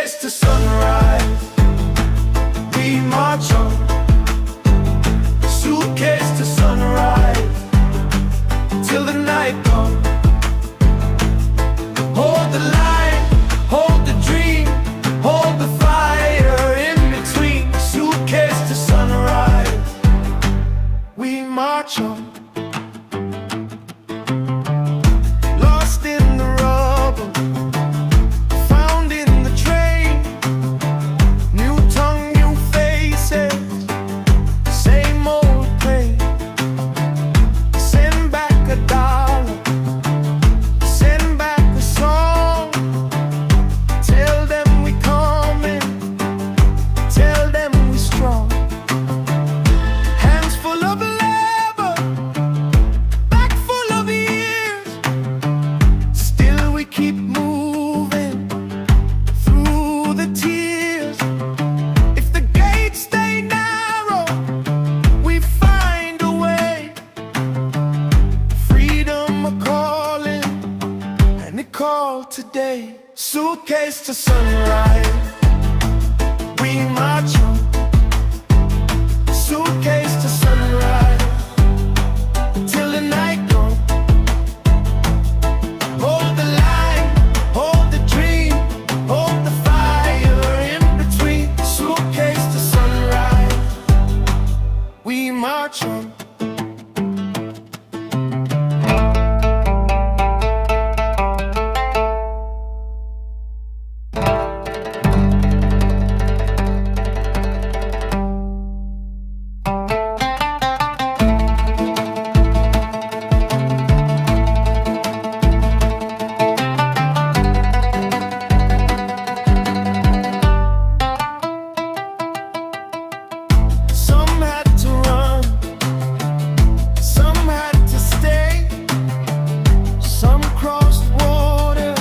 Suitcase to sunrise, we march on. Suitcase to sunrise, till the night comes. Hold the line, hold the dream, hold the fire in between. Suitcase to sunrise, we march on. Lost in the rubble, found in the train. New tongue, new faces, same old pain. Send back a dollar, send back a song. Tell them we coming, tell them we strong. Hands full of labor, back full of years. Still we keep moving through the tears. If the gates stay narrow, we find a way. Freedom a calling, and it called today. Suitcase to sunrise, we march on. Suitcase to sunrise, till the night comes. Hold the line, hold the dream, hold the fire in between. Suitcase to sunrise, we march on. Some had to run, some had to stay. Some crossed water,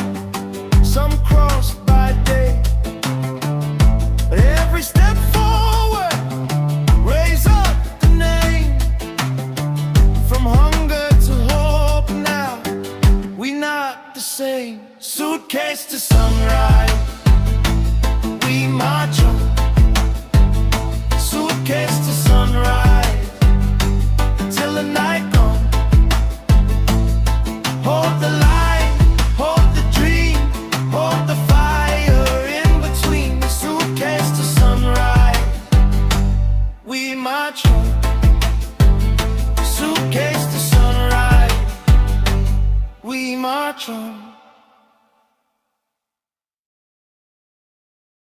some crossed by day. But every step forward, raise up the name. From hunger to hope now, we not the same. Suitcase to sunrise, we march on. Suitcase to sunrise, till the night comes. Hold the line, hold the dream, hold the fire in between. Suitcase to sunrise, we march on. Suitcase to sunrise, we march on.